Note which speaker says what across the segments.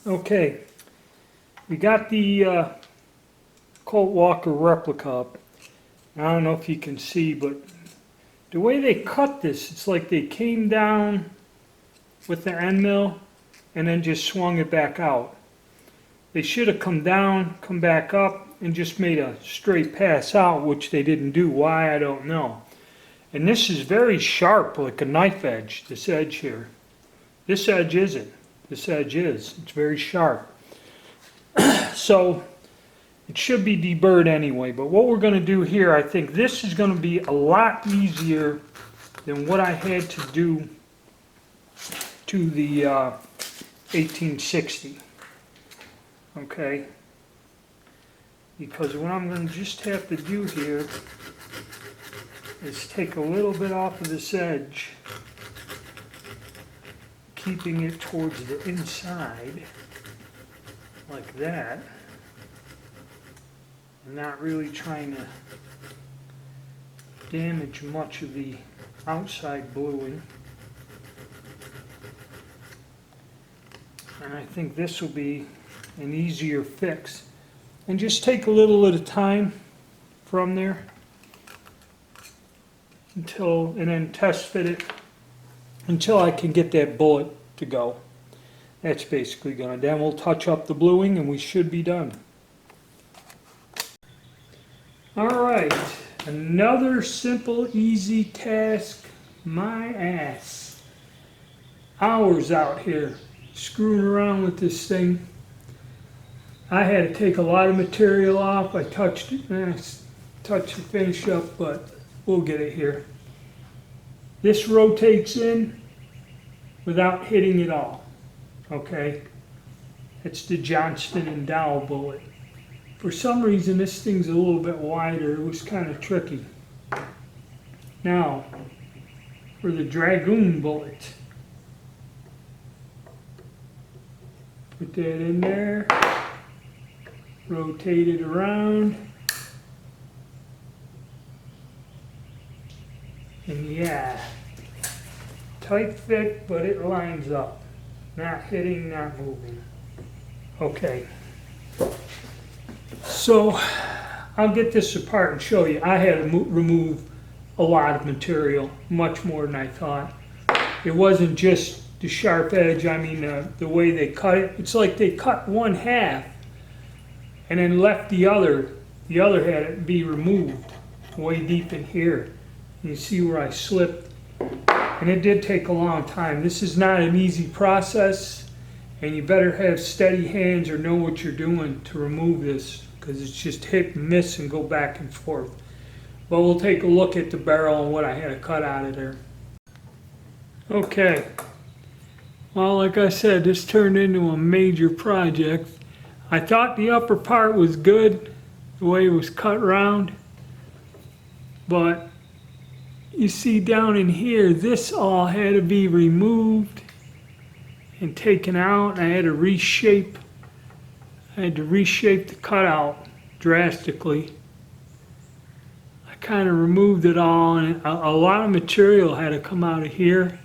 Speaker 1: Okay, we got the Colt Walker replica up. I don't know if you can see, but the way they cut this, it's like they came down with the end mill and then just swung it back out. They should have come down, come back up, and just made a straight pass out, which they didn't do. Why, I don't know. And this is very sharp, like a knife edge, this edge here. This edge isn't. This edge is. It's very sharp. So it should be deburred anyway, but what we're going to do here, I think this is going to be a lot easier than what I had to do to the 1860. Okay? Because what I'm going to just have to do here is take a little bit off of this edge, keeping it towards the inside, like that, and not really trying to damage much of the outside bluing. And I think this will be an easier fix. And just take a little at a time from there and then test fit it until I can get that bullet to go. That's basically gonna, then we'll touch up the bluing and we should be done. Alright, another simple, easy task. My ass. Hours out here screwing around with this thing. I had to take a lot of material off. I touched the finish up, but we'll get it here. This rotates in without hitting it all. Okay? It's the Johnston and Dow bullet. For some reason this thing's a little bit wider. It was kind of tricky. Now, for the Dragoon bullet. Put that in there. Rotate it around. And yeah, tight fit, but it lines up. Not hitting, not moving. Okay. So, I'll get this apart and show you. I had to remove a lot of material, much more than I thought. It wasn't just the sharp edge, I mean the way they cut it. It's like they cut one half and then left the other had to be removed way deep in here. You see where I slipped, and it did take a long time. This is not an easy process, and you better have steady hands or know what you're doing to remove this, because it's just hit and miss and go back and forth. But we'll take a look at the barrel and what I had to cut out of there. Okay, well, like I said, this turned into a major project. I thought the upper part was good, the way it was cut round, but you see down in here, this all had to be removed and taken out. I had to reshape the cutout drastically. I kind of removed it all, and a lot of material had to come out of here.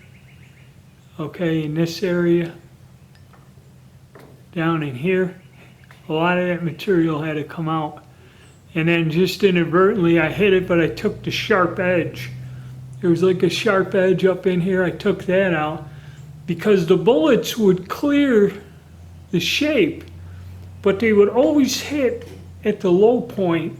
Speaker 1: Okay, in this area, down in here, a lot of that material had to come out. And then just inadvertently I hit it, but I took the sharp edge. There was like a sharp edge up in here. I took that out because the bullets would clear the shape, but they would always hit at the low point,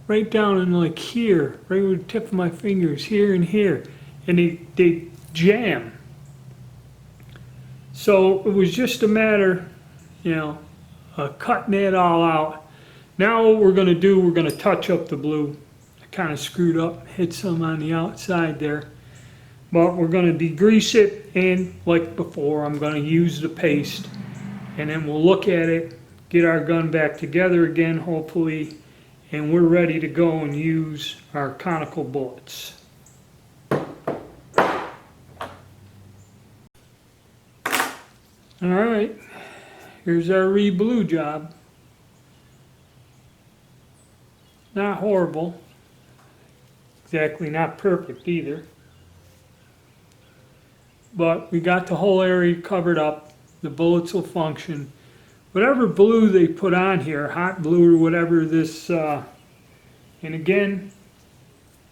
Speaker 1: right down in like here, right with the tip of my fingers, here and here, and they jam. So it was just a matter, cutting it all out. Now what we're going to do, we're going to touch up the blue. I kind of screwed up, hit some on the outside there. But we're going to degrease it, and like before, I'm going to use the paste. And then we'll look at it, get our gun back together again, hopefully, and we're ready to go and use our conical bullets. Alright, here's our reblue job. Not horrible, exactly not perfect either. but we got the whole area covered up. The bullets will function. Whatever blue they put on here, hot blue or whatever this, and again,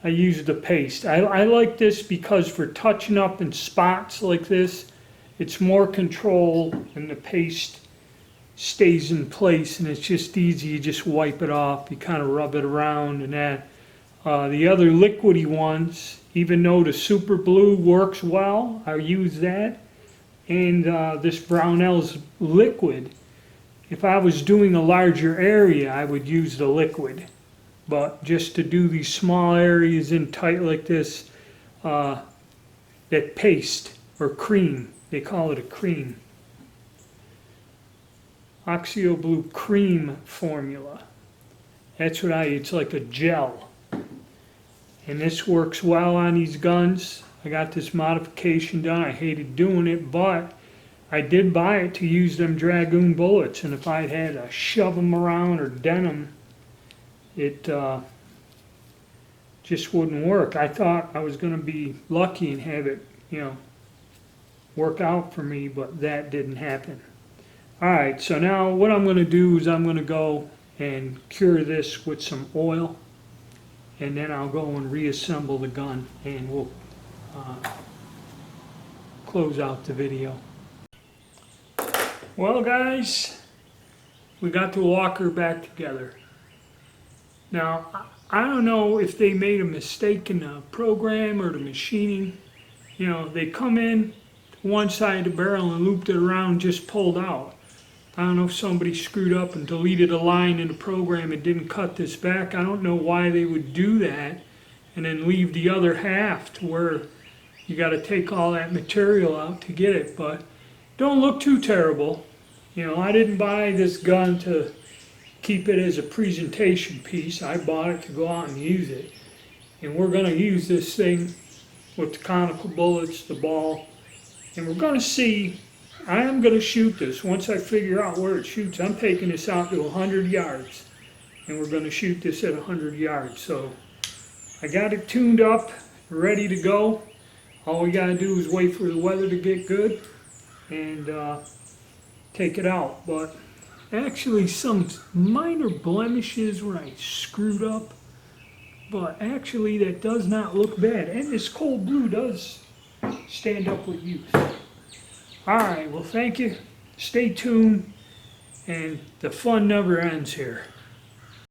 Speaker 1: I use the paste. I like this because for touching up in spots like this, it's more control and the paste stays in place and it's just easy. You just wipe it off, you kind of rub it around and that. The other liquidy ones, even though the super blue works well, I use that. And this Brownell's liquid, if I was doing a larger area, I would use the liquid. But just to do these small areas in tight like this, that paste or cream, they call it a cream. Oxio Blue cream formula. That's what it's like a gel. And this works well on these guns. I got this modification done. I hated doing it, but I did buy it to use them Dragoon bullets. And if I'd had to shove them around or dent them, it just wouldn't work. I thought I was going to be lucky and have it, work out for me, but that didn't happen. Alright, so now what I'm going to do is I'm going to go and cure this with some oil, and then I'll go and reassemble the gun, and we'll close out the video. Well guys, we got the Walker back together. Now, I don't know if they made a mistake in the program or the machining. They come in to one side of the barrel and looped it around, just pulled out. I don't know if somebody screwed up and deleted a line in the program and didn't cut this back. I don't know why they would do that and then leave the other half to where you got to take all that material out to get it, but don't look too terrible. I didn't buy this gun to keep it as a presentation piece. I bought it to go out and use it. And we're going to use this thing with the conical bullets, the ball, and we're going to see. I am going to shoot this. Once I figure out where it shoots, I'm taking this out to 100 yards. And we're going to shoot this at 100 yards. So I got it tuned up, ready to go. All we got to do is wait for the weather to get good and take it out. But actually some minor blemishes where I screwed up. But actually that does not look bad. And this cold blue does stand up with use. Alright, well thank you. Stay tuned. And the fun never ends here.